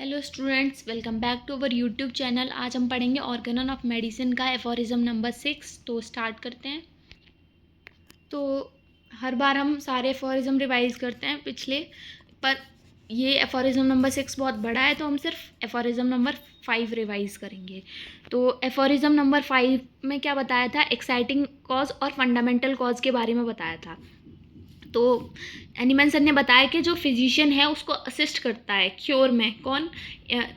Hello students, welcome back to our YouTube channel. आज हम पढ़ेंगे ऑर्गेनन ऑफ मेडिसिन का एफोरिज्म नंबर 6। तो स्टार्ट करते हैं। तो हर बार हम सारे एफोरिज्म रिवाइज करते हैं पिछले, पर ये एफोरिज्म नंबर 6 बहुत बड़ा है तो हम सिर्फ एफोरिज्म नंबर 5 रिवाइज करेंगे। तो एफोरिज्म नंबर 5 में क्या बताया था? एक्साइटिंग कॉज और फंडामेंटल कॉज के बारे में बताया था। तो एनिमन सर ने बताया कि जो फिजिशियन है उसको असिस्ट करता है क्योर में। कौन?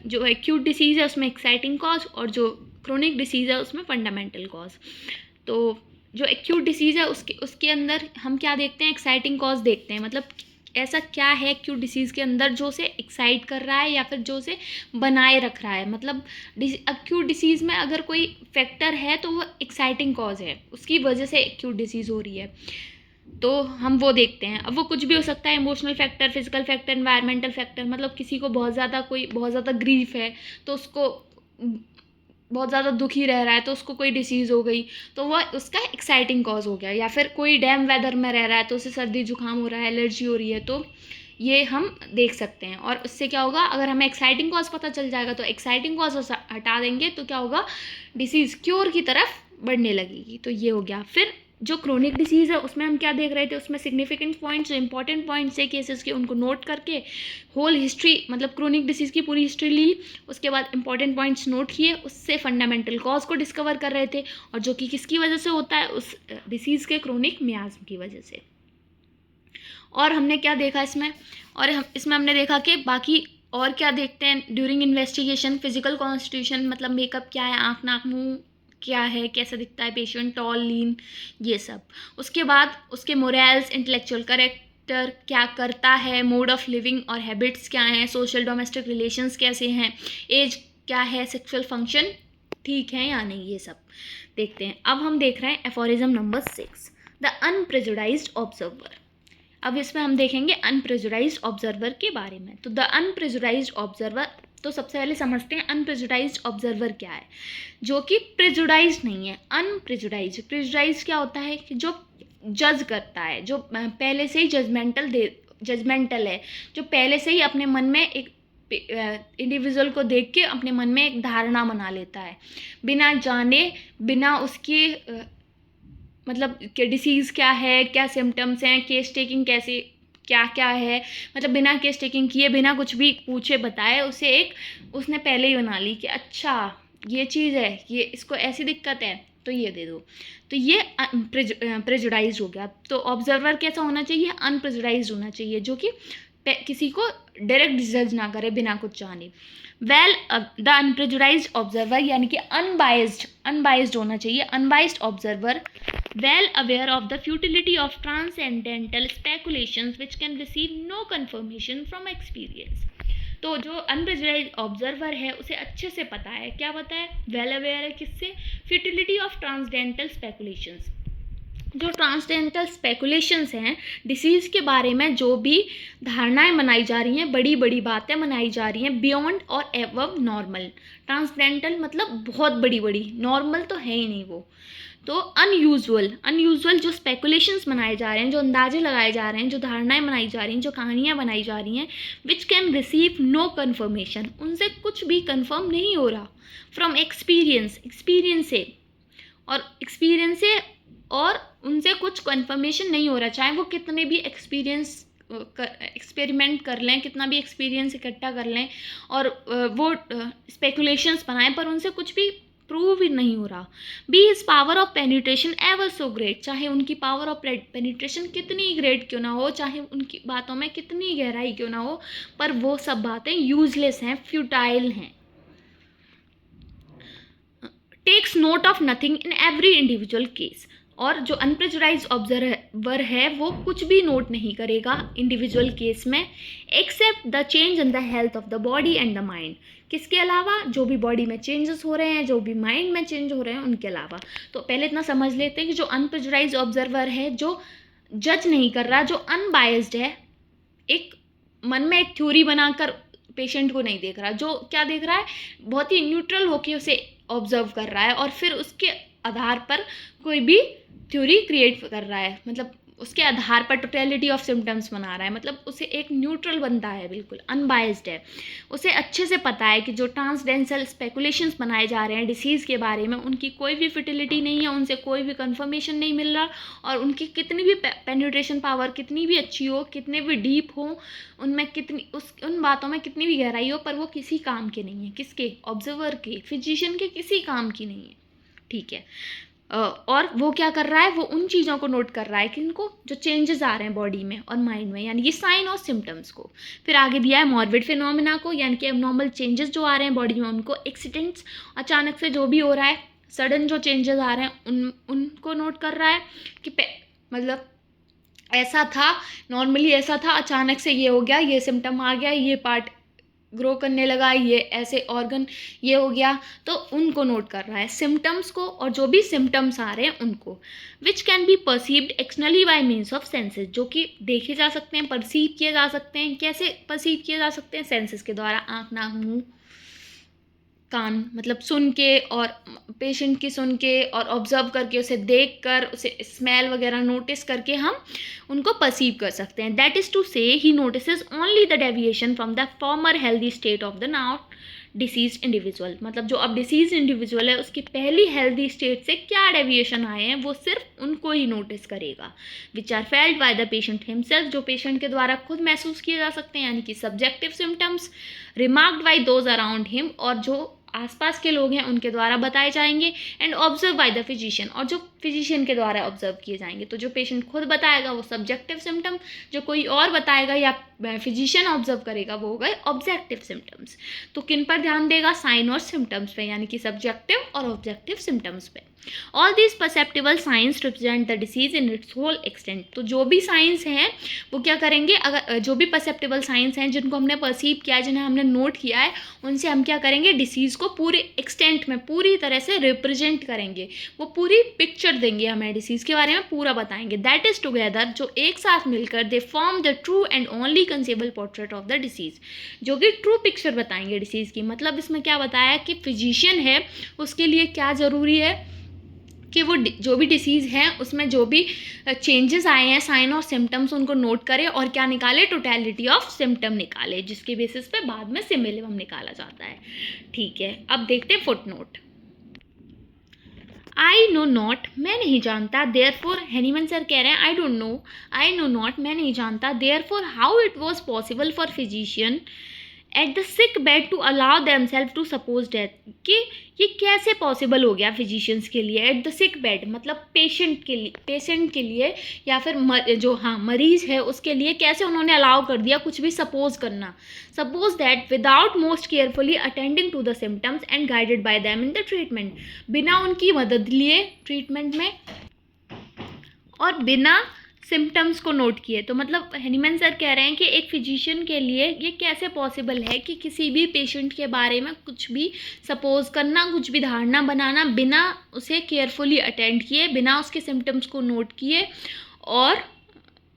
जो एक्यूट डिसीज़ है उसमें एक्साइटिंग कॉज, और जो क्रोनिक डिसीज़ है उसमें फंडामेंटल कॉज। तो जो एक्यूट डिसीज़ है उसके अंदर हम क्या देखते हैं? एक्साइटिंग कॉज देखते हैं। मतलब ऐसा क्या है एक्यूट डिसीज़ के अंदर जो उसे एक्साइट कर रहा है या फिर जो उसे बनाए रख रहा है। मतलब एक्यूट डिसीज़ में अगर कोई फैक्टर है तो वो एक्साइटिंग कॉज है, उसकी वजह से एक्यूट डिसीज़ हो रही है। तो हम वो देखते हैं। अब वो कुछ भी हो सकता है, emotional factor, physical factor, environmental factor. मतलब किसी को बहुत ज़्यादा ग्रीफ है तो उसको बहुत ज़्यादा दुखी रह रहा है तो उसको कोई डिसीज़ हो गई तो वह उसका एक्साइटिंग कॉज हो गया। या फिर कोई डैम वेदर में रह रहा है तो उसे सर्दी जुकाम हो रहा है, एलर्जी हो रही है, तो ये हम देख सकते हैं। और उससे क्या होगा? अगर हमें एक्साइटिंग कॉज पता चल जाएगा तो एक्साइटिंग कॉज हटा देंगे तो क्या होगा? डिसीज़ क्योर की तरफ बढ़ने लगेगी। तो ये हो गया। फिर जो क्रोनिक डिसीज़ है उसमें हम क्या देख रहे थे? उसमें सिग्निफिकेंट पॉइंट्स, जो इंपॉर्टेंट पॉइंट्स है केसेस के, उनको नोट करके होल हिस्ट्री, मतलब क्रोनिक डिसीज़ की पूरी हिस्ट्री ली, उसके बाद इंपॉर्टेंट पॉइंट्स नोट किए, उससे फंडामेंटल कॉज को डिस्कवर कर रहे थे, और जो कि किसकी वजह से होता है? उस डिसीज़ के क्रोनिक मियाज्म की वजह से। और हमने क्या देखा इसमें? और इसमें हमने देखा कि बाकी और क्या देखते हैं ड्यूरिंग इन्वेस्टिगेशन? फिजिकल कॉन्स्टिट्यूशन, मतलब मेकअप क्या है, आँख नाक मुंह क्या है, कैसा दिखता है पेशेंट, टॉल लीन, ये सब। उसके बाद उसके मोरल्स, इंटेलेक्चुअल करेक्टर क्या करता है, मोड ऑफ लिविंग और हैबिट्स क्या हैं, सोशल डोमेस्टिक रिलेशंस कैसे हैं, एज क्या है, सेक्सुअल फंक्शन ठीक है या नहीं, ये सब देखते हैं। अब हम देख रहे हैं एफोरिज्म नंबर 6, द अनप्रेजुडाइज्ड ऑब्जर्वर। अब इसमें हम देखेंगे अनप्रेजुडाइज्ड ऑब्जर्वर के बारे में। तो द अनप्रेजुडाइज्ड ऑब्जर्वर, तो सबसे पहले समझते हैं अनप्रेजुडाइज्ड ऑब्जर्वर क्या है। जो कि प्रेजुडाइज्ड नहीं है, अनप्रेजुडाइज्ड। प्रेजुडाइज्ड क्या होता है? कि जो जज करता है, जो पहले से ही जजमेंटल है, जो पहले से ही अपने मन में एक इंडिविजुअल को देख के अपने मन में एक धारणा बना लेता है, बिना जाने, बिना उसकी मतलब कि डिसीज़ क्या है, क्या सिम्टम्स हैं, केस टेकिंग कैसे, क्या क्या है, मतलब बिना केस टेकिंग किए, बिना कुछ भी पूछे बताए, उसने पहले ही बना ली कि अच्छा ये चीज़ है, ये इसको ऐसी दिक्कत है तो ये दे दो। तो ये प्रेजुडाइज्ड हो गया। तो ऑब्जर्वर कैसा होना चाहिए? अनप्रेजुडाइज्ड होना चाहिए, जो कि किसी को डायरेक्ट जज ना करे बिना कुछ जाने। द अनप्रेजुडाइज्ड ऑब्जर्वर यानी कि अनबाइज्ड होना चाहिए। Unbiased observer well aware of the futility of transcendental speculations which can receive no confirmation from experience। तो जो अनप्रेजुडाइज्ड ऑब्जर्वर है उसे अच्छे से पता है, क्या पता है? वेल अवेयर है किससे? Futility of transcendental speculations. जो ट्रांसडेंटल स्पेकुलेशंस हैं डिसीज़ के बारे में, जो भी धारणाएं बनाई जा रही हैं, बड़ी बड़ी बातें बनाई जा रही हैं, बियॉन्ड और एबव नॉर्मल। ट्रांसडेंटल मतलब बहुत बड़ी बड़ी, नॉर्मल तो है ही नहीं वो। तो अनयूजुअल जो स्पेकुलेशंस बनाए जा रहे हैं, जो अंदाजे लगाए जा रहे हैं, जो धारणाएं बनाई जा रही हैं, जो कहानियां बनाई जा रही हैं, which can receive no confirmation, उनसे कुछ भी कन्फर्म नहीं हो रहा, फ्रॉम एक्सपीरियंस से, और उनसे कुछ कन्फर्मेशन नहीं हो रहा, चाहे वो कितने भी एक्सपेरिमेंट कर लें, कितना भी एक्सपीरियंस इकट्ठा कर लें और वो स्पेकुलेशंस बनाएं, पर उनसे कुछ भी प्रूव ही नहीं हो रहा। Be his power of penetration ever so great, चाहे उनकी पावर ऑफ पेनिट्रेशन कितनी ग्रेट क्यों ना हो, चाहे उनकी बातों में कितनी गहराई क्यों ना हो, पर वो सब बातें यूजलेस हैं, फ्यूटाइल हैं। Takes note of nothing in every individual case, और जो अनप्रेजुडाइज्ड ऑब्जर्वर है वो कुछ भी नोट नहीं करेगा इंडिविजुअल केस में, except the change in the health of the body and the mind. किसके अलावा? जो भी बॉडी में चेंजेस हो रहे हैं, जो भी माइंड में चेंज हो रहे हैं, उनके अलावा। तो पहले इतना समझ लेते हैं कि जो अनप्रेजुडाइज्ड ऑब्जर्वर है, जो जज नहीं कर रहा, जो अनबायस्ड है, एक मन में एक थ्योरी बनाकर पेशेंट को नहीं देख रहा, जो क्या देख रहा है? बहुत ही न्यूट्रल होकर उसे ऑब्जर्व कर रहा है और फिर उसके आधार पर कोई भी थ्योरी क्रिएट कर रहा है, मतलब उसके आधार पर टोटलिटी ऑफ सिम्टम्स बना रहा है, मतलब उसे एक न्यूट्रल बनता है, बिल्कुल अनबायस्ड है। उसे अच्छे से पता है कि जो ट्रांसडेंसल स्पेकुलेशंस बनाए जा रहे हैं डिसीज़ के बारे में, उनकी कोई भी फर्टिलिटी नहीं है, उनसे कोई भी कंफर्मेशन नहीं मिल रहा, और उनकी कितनी भी पेनिट्रेशन पावर कितनी भी अच्छी हो, कितने भी डीप हो, उनमें उन बातों में कितनी भी गहराई हो, पर वो किसी काम के नहीं है। किसके? ऑब्जर्वर के, फिजिशियन के, किसी काम की नहीं है। ठीक है। और वो क्या कर रहा है, वो उन चीज़ों को नोट कर रहा है कि इनको जो चेंजेस आ रहे हैं बॉडी में और माइंड में, यानी कि साइन और सिम्टम्स को। फिर आगे दिया है मॉर्बिड फिनोमिना को, यानी कि एबनॉर्मल चेंजेस जो आ रहे हैं बॉडी में उनको, एक्सीडेंट्स, अचानक से जो भी हो रहा है, सडन जो चेंजेस आ रहे हैं उनको नोट कर रहा है कि मतलब ऐसा था, नॉर्मली ऐसा था, अचानक से ये हो गया, ये सिम्टम आ गया, ये पार्ट ग्रो करने लगा, ये ऐसे ऑर्गन ये हो गया, तो उनको नोट कर रहा है, सिम्टम्स को, और जो भी सिम्टम्स आ रहे हैं उनको। Which can be perceived externally bye means of senses, जो कि देखे जा सकते हैं, परसीव किए जा सकते हैं। कैसे परसीव किए जा सकते हैं? सेंसेस के द्वारा, आँख, नाक, मुँह, कान, मतलब सुन के, और पेशेंट की सुन के और ऑब्जर्व करके, उसे देख कर, उसे स्मेल वगैरह नोटिस करके हम उनको परसीव कर सकते हैं। That is to say he notices only the deviation from the former healthy state of the now disease individual, मतलब जो अब डिसीज इंडिविजुअल है उसकी पहली हेल्दी स्टेट से क्या डेविएशन आए हैं वो सिर्फ उनको ही नोटिस करेगा। Which are felt by the patient himself, जो पेशेंट के द्वारा खुद महसूस किए जा सकते हैं, यानी कि subjective symptoms, remarked by those around him, और जो आसपास के लोग हैं उनके द्वारा बताए जाएंगे, and observe by the physician, और जो फिजिशियन के द्वारा ऑब्जर्व किए जाएंगे। तो जो पेशेंट खुद बताएगा वो सब्जेक्टिव सिम्टम, जो कोई और बताएगा या फिजिशियन ऑब्जर्व करेगा वो हो गए ऑब्जेक्टिव सिम्टम्स। तो किन पर ध्यान देगा? साइन और सिम्टम्स पे, यानी कि सब्जेक्टिव और ऑब्जेक्टिव सिम्टम्स पे। All these perceptible signs represent the disease in its whole extent, तो जो भी साइंस हैं वो क्या करेंगे, अगर जो भी परसेप्टिबल साइंस हैं जिनको हमने परसीव किया है, जिन्हें हमने नोट किया है, उनसे हम क्या करेंगे, डिसीज़ को पूरे एक्सटेंट में पूरी तरह से रिप्रेजेंट करेंगे, वो पूरी पिक्चर देंगे हमें, डिसीज़ के बारे में पूरा बताएंगे। दैट इज़ टुगेदर, जो एक साथ मिलकर they form the true and only conceivable portrait of the disease, जो कि ट्रू पिक्चर बताएंगे डिसीज़ की। मतलब इसमें क्या बताया कि फिजिशियन है उसके लिए क्या ज़रूरी है कि वो जो भी डिसीज़ है उसमें जो भी चेंजेस आए हैं, साइन और सिम्टम्स, उनको नोट करे और क्या निकाले, टोटलिटी ऑफ सिम्टम निकाले, जिसके बेसिस पे बाद में सिमिलम निकाला जाता है। ठीक है, अब देखते हैं foot note. I know not, मैं नहीं जानता, देयर फोर, हैनीमैन सर कह रहे हैं I don't know, I know not, मैं नहीं जानता, therefore how it was possible for physician at the sick bed to allow themselves to suppose death, कि ये कैसे पॉसिबल हो गया फिजिशियंस के लिए एट द सिक बेड, मतलब पेशेंट के लिए या फिर जो मरीज है उसके लिए कैसे उन्होंने अलाउ कर दिया कुछ भी सपोज करना। Suppose that without most carefully attending to the symptoms and guided by them in the treatment, बिना उनकी मदद लिए ट्रीटमेंट में और बिना सिम्टम्स को नोट किए। तो मतलब हैनीमैन सर कह रहे हैं कि एक फिजिशियन के लिए ये कैसे पॉसिबल है कि किसी भी पेशेंट के बारे में कुछ भी सपोज करना, कुछ भी धारणा बनाना बिना उसे केयरफुली अटेंड किए, बिना उसके सिम्टम्स को नोट किए और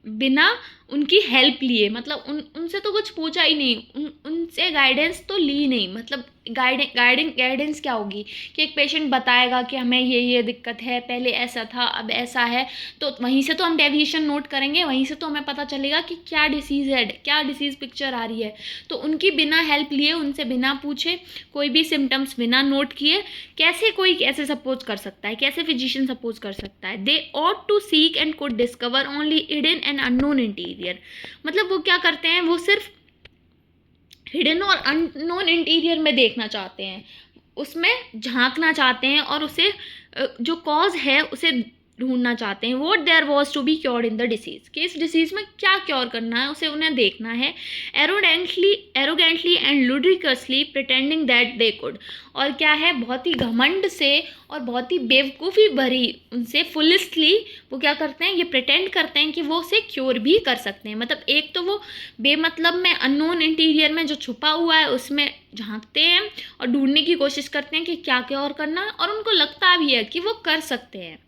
बिना उनकी हेल्प लिए, मतलब उनसे तो कुछ पूछा ही नहीं, उनसे गाइडेंस तो ली नहीं। मतलब गाइडेंस क्या होगी कि एक पेशेंट बताएगा कि हमें ये दिक्कत है, पहले ऐसा था अब ऐसा है, तो वहीं से तो हम डेविएशन नोट करेंगे, वहीं से तो हमें पता चलेगा कि क्या डिसीज़ है, क्या डिसीज़ पिक्चर आ रही है। तो उनकी बिना हेल्प लिए, उनसे बिना पूछे, कोई भी सिम्टम्स बिना नोट किए कैसे कोई कैसे सपोज कर सकता है, कैसे फिजिशियन सपोज कर सकता है। They ought to seek and could discover only hidden and unknown interior, मतलब वो क्या करते हैं, वो सिर्फ हिडन और अननोन इंटीरियर में देखना चाहते हैं, उसमें झांकना चाहते हैं और उसे जो कॉज है उसे ढूंढना चाहते हैं। What there was to be cured in the disease, कि इस डिसीज़ में क्या क्योर करना है उसे उन्हें देखना है। Arrogantly and ludicrously pretending that they could, और क्या है, बहुत ही घमंड से और बहुत ही बेवकूफ़ी भरी उनसे फुलिस्टली वो क्या करते हैं, ये प्रिटेंड करते हैं कि वो उसे क्योर भी कर सकते हैं। मतलब एक तो वो बेमतलब में अननोन इंटीरियर में जो छुपा हुआ है उसमें झांकते हैं और ढूंढने की कोशिश करते हैं कि क्या क्योर करना है, और उनको लगता भी है कि वो कर सकते हैं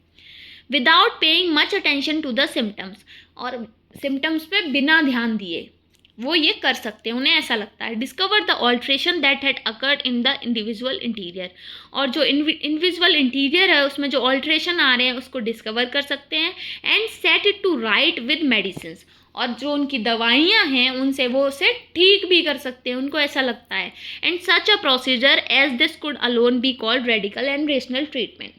without paying much attention to the symptoms, और सिम्टम्स पे बिना ध्यान दिए। वो ये कर सकते हैं, उन्हें ऐसा लगता है। Discover the alteration that had occurred in the individual interior, और जो इंडिविजुअल इंटीरियर है उसमें जो ऑल्ट्रेशन आ रहे हैं उसको डिस्कवर कर सकते हैं। And set it to right with medicine, और जो उनकी दवाइयाँ हैं उनसे वो उसे ठीक भी कर सकते हैं, उनको ऐसा लगता है। And such a procedure as this could alone be called radical and rational treatment,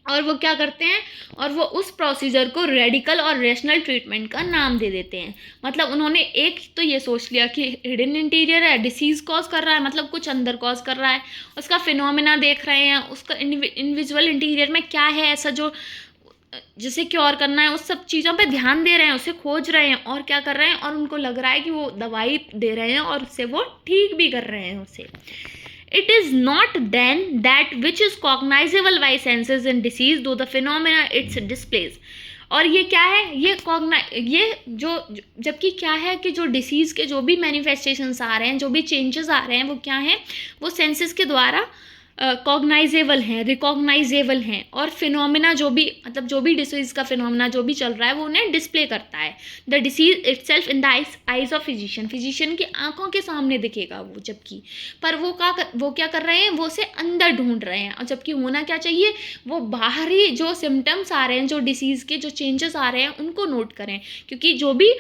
और वो क्या करते हैं, और वो उस प्रोसीजर को रेडिकल और रेशनल ट्रीटमेंट का नाम दे देते हैं। मतलब उन्होंने एक तो ये सोच लिया कि हिडन इंटीरियर है, डिसीज कॉज कर रहा है, मतलब कुछ अंदर कॉज कर रहा है, उसका फिनोमेना देख रहे हैं, उसका इंडिविजुअल इंटीरियर में क्या है ऐसा जो जिसे क्योर करना है, उस सब चीज़ों पे ध्यान दे रहे हैं, उसे खोज रहे हैं और क्या कर रहे हैं, और उनको लग रहा है कि वो दवाई दे रहे हैं और उससे वो ठीक भी कर रहे हैं उसे। It is not then that which is cognizable by senses in disease, though the phenomena it displays. और ये क्या है, ये जो जबकि क्या है कि जो डिसीज़ के जो भी मैनिफेस्टेशंस आ रहे हैं, जो भी चेंजेस आ रहे हैं, वो क्या हैं, वो सेंसेस के द्वारा कॉग्नाइजेबल हैं, रिकॉग्नाइजेबल हैं, और फिनोमिना जो भी मतलब जो भी डिसीज़ का फिनोमिना जो भी चल रहा है वो उन्हें डिस्प्ले करता है। The disease itself in the eyes of physician की आंखों के सामने दिखेगा वो, जबकि पर वो क्या कर रहे हैं, वो उसे अंदर ढूंढ रहे हैं। और जबकि होना क्या चाहिए, वो बाहरी जो सिम्टम्स आ रहे हैं, जो डिसीज़ के जो चेंजेस आ रहे हैं उनको नोट करें, क्योंकि जो भी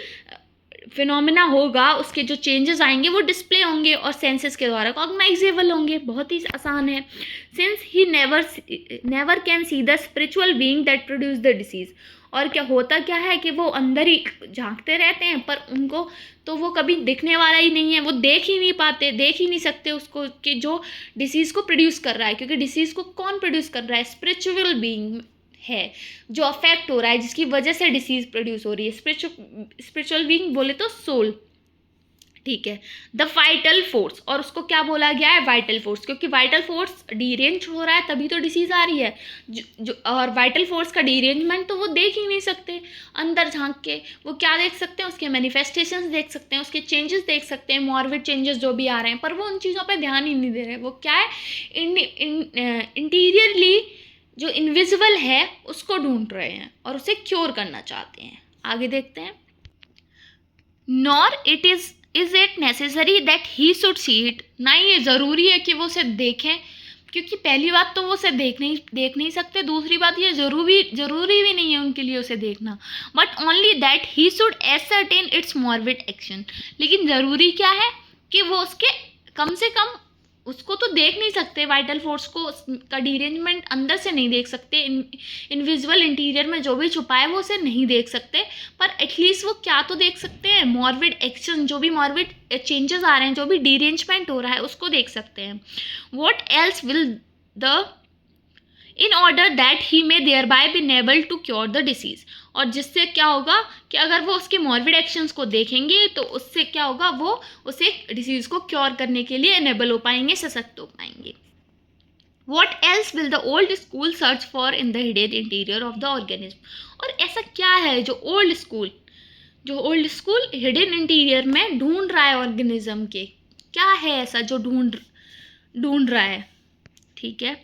फिनोमिना होगा उसके जो चेंजेस आएंगे वो डिस्प्ले होंगे और सेंसेस के द्वारा कॉग्नाइजेबल होंगे। बहुत ही आसान है। Since he never can see the spiritual being that produce the disease, और क्या होता क्या है कि वो अंदर ही झांकते रहते हैं पर उनको तो वो कभी दिखने वाला ही नहीं है, वो देख ही नहीं पाते, देख ही नहीं सकते उसको कि जो डिसीज़ को प्रोड्यूस कर रहा है, क्योंकि डिसीज़ को कौन प्रोड्यूस कर रहा है, स्पिरिचुअल बीइंग है जो अफेक्ट हो रहा है, जिसकी वजह से डिसीज प्रोड्यूस हो रही है। स्पिरिचुअल बीइंग बोले तो सोल, ठीक है। द वाइटल फोर्स, और उसको क्या बोला गया है, वाइटल फोर्स, क्योंकि वाइटल फोर्स डीरेंज हो रहा है तभी तो डिसीज आ रही है। और वाइटल फोर्स का डीरेंजमेंट तो वो देख ही नहीं सकते, अंदर झांक के वो क्या देख सकते हैं, उसके मैनिफेस्टेशंस देख सकते हैं, उसके चेंजेस देख सकते हैं, मॉर्बिड चेंजेस जो भी आ रहे हैं, पर वो उन चीज़ों पर ध्यान ही नहीं दे रहे। वो क्या है, इंटीरियरली जो इनविजिबल है उसको ढूंढ रहे हैं और उसे क्योर करना चाहते हैं। आगे देखते हैं। Nor it is it necessary that he should see it, ना ये ज़रूरी है कि वो उसे देखें, क्योंकि पहली बात तो वो उसे देख नहीं सकते, दूसरी बात ये ज़रूरी भी नहीं है उनके लिए उसे देखना। But only that he should ascertain it's morbid action, लेकिन ज़रूरी क्या है कि वो उसके कम से कम उसको तो देख नहीं सकते, वाइटल फोर्स को का डीरेंजमेंट अंदर से नहीं देख सकते, इनविजिबल इंटीरियर में जो भी छुपा है वो उसे नहीं देख सकते, पर एटलीस्ट वो क्या तो देख सकते हैं, मॉर्बिड एक्शन, जो भी मॉर्बिड चेंजेस आ रहे हैं, जो भी डीरेंजमेंट हो रहा है उसको देख सकते हैं। What else will the in order that he may thereby be able to cure the disease, और जिससे क्या होगा कि अगर वो उसके मॉर्बिड एक्शंस को देखेंगे तो उससे क्या होगा, वो उसे डिसीज को क्योर करने के लिए एनेबल हो पाएंगे, सशक्त हो पाएंगे। What else will the old school search for in the hidden interior of the organism, और ऐसा क्या है जो ओल्ड स्कूल हिडन इंटीरियर में ढूंढ रहा है ऑर्गेनिज्म के, क्या है ऐसा जो ढूंढ रहा है, ठीक है।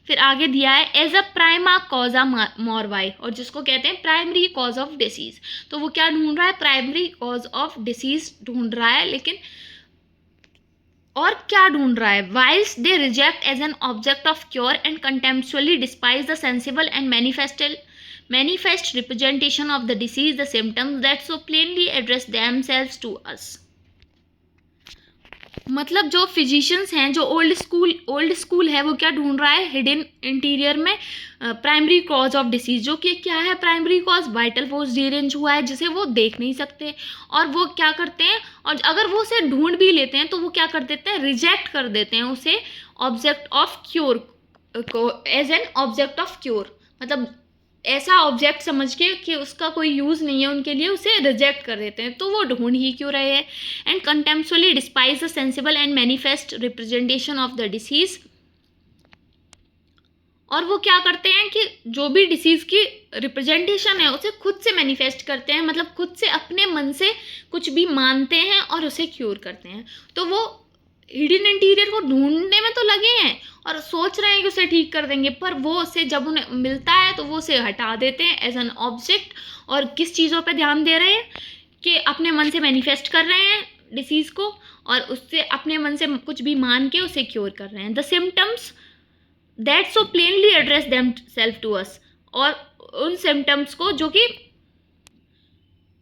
फिर आगे दिया है एज अ प्राइमा कॉजा मॉर्वाई, और जिसको कहते हैं प्राइमरी कॉज ऑफ डिसीज, तो वो क्या ढूंढ रहा है, प्राइमरी कॉज ऑफ डिसीज ढूंढ रहा है, लेकिन और क्या ढूंढ रहा है, whilst they reject as an object of cure and contemptuously despise the sensible and manifest representation of the disease, the symptoms that so plainly address themselves to us। मतलब जो फिजिशियंस हैं, जो ओल्ड स्कूल है, वो क्या ढूंढ रहा है हिडन इंटीरियर में, प्राइमरी कॉज ऑफ डिसीज, जो कि क्या है primary cause, vital force derange हुआ है जिसे वो देख नहीं सकते, और वो क्या करते हैं, और अगर वो उसे ढूंढ भी लेते हैं तो वो क्या कर देते हैं, रिजेक्ट कर देते हैं उसे ऑब्जेक्ट ऑफ क्योर को, as an object of cure, मतलब ऐसा ऑब्जेक्ट समझ के कि उसका कोई यूज़ नहीं है उनके लिए, उसे रिजेक्ट कर देते हैं, तो वो ढूंढ ही क्यों रहे हैं। And contemptuously despise the sensible and manifest representation of the disease, और वो क्या करते हैं कि जो भी डिसीज़ की रिप्रेजेंटेशन है उसे खुद से मैनिफेस्ट करते हैं, मतलब खुद से अपने मन से कुछ भी मानते हैं और उसे क्योर करते हैं। तो वो हिडन इंटीरियर को ढूंढने में तो लगे हैं और सोच रहे हैं कि उसे ठीक कर देंगे, पर वो उसे जब उन्हें मिलता है तो वो उसे हटा देते हैं एज एन ऑब्जेक्ट। और किस चीज़ों पे ध्यान दे रहे हैं कि अपने मन से मैनिफेस्ट कर रहे हैं डिसीज़ को और उससे अपने मन से कुछ भी मान के उसे क्योर कर रहे हैं। The symptoms that so plainly address themselves to us, और उन सिम्टम्स को जो कि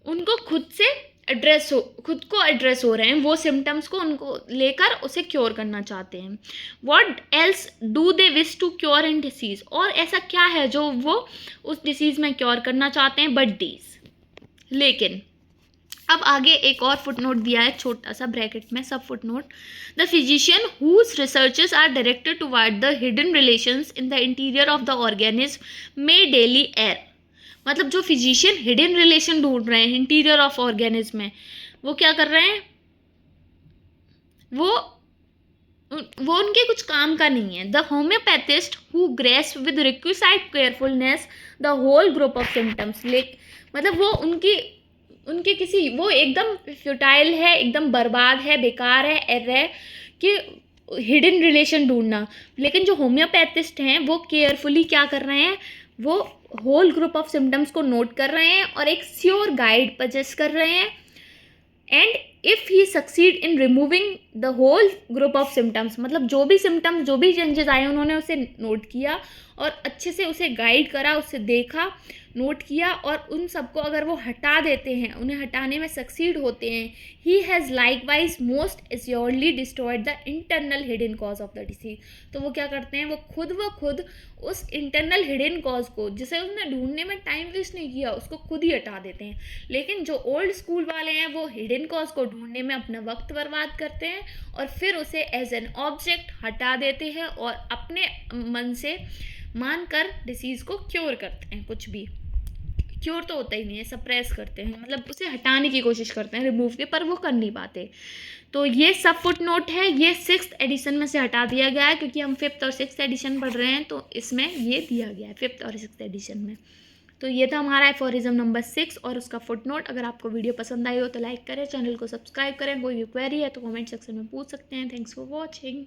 उनको खुद को एड्रेस हो रहे हैं, वो सिम्टम्स को उनको लेकर उसे क्योर करना चाहते हैं। What else do they wish to cure in disease, और ऐसा क्या है जो वो उस डिसीज़ में क्योर करना चाहते हैं, बट दीज। लेकिन अब आगे एक और फुटनोट दिया है छोटा सा ब्रैकेट में, सब footnote. The physician whose researches are directed toward the hidden relations in the interior of the organism may daily err. मतलब जो फिजिशियन हिडन रिलेशन ढूंढ रहे हैं इंटीरियर ऑफ ऑर्गेनिज्म में, वो क्या कर रहे हैं, वो उनके कुछ काम का नहीं है। The homoeopathist who grasp with requisite carefulness the whole group of symptoms, मतलब वो उनके किसी, वो एकदम फ्यूटाइल है, एकदम बर्बाद है, बेकार है, एरर है कि हिडन रिलेशन ढूंढना। लेकिन जो होम्योपैथिस्ट हैं वो केयरफुली क्या कर रहे हैं, वो होल ग्रुप ऑफ सिम्टम्स को नोट कर रहे हैं और एक श्योर गाइड सजेस्ट कर रहे हैं। And if he succeed in removing the whole group of symptoms, मतलब जो भी सिम्टम्स, जो भी चेंजेस आए, उन्होंने उसे नोट किया और अच्छे से उसे गाइड करा, उसे देखा, नोट किया, और उन सबको अगर वो हटा देते हैं, उन्हें हटाने में सक्सीड होते हैं, he has likewise most assuredly destroyed the internal hidden cause of the disease. तो वो क्या करते हैं, वो खुद उस इंटरनल हिडन कॉज को, जिसे उसने ढूंढने में टाइम वेस्ट नहीं किया, उसको खुद ही हटा देते हैं। लेकिन जो ओल्ड स्कूल वाले हैं वो हिडन कॉज को ढूंढने में अपना वक्त बर्बाद करते हैं और फिर उसे एज एन ऑब्जेक्ट हटा देते हैं और अपने मन से मानकर डिसीज़ को क्योर करते हैं। कुछ भी क्योर तो होता ही नहीं है, सप्रेस करते हैं, मतलब उसे हटाने की कोशिश करते हैं, रिमूव के, पर वो कर नहीं पाते। तो ये सब फुटनोट है, ये 6th एडिशन में से हटा दिया गया है क्योंकि हम 5th और 6th एडिशन पढ़ रहे हैं, तो इसमें ये दिया गया है 5th और 6th एडिशन में। तो ये था हमारा एफोरिज्म नंबर 6 और उसका फुटनोट। अगर आपको वीडियो पसंद आई हो तो लाइक करें, चैनल को सब्सक्राइब करें, कोई भी क्वेरी है तो कमेंट सेक्शन में पूछ सकते हैं। Thanks for watching.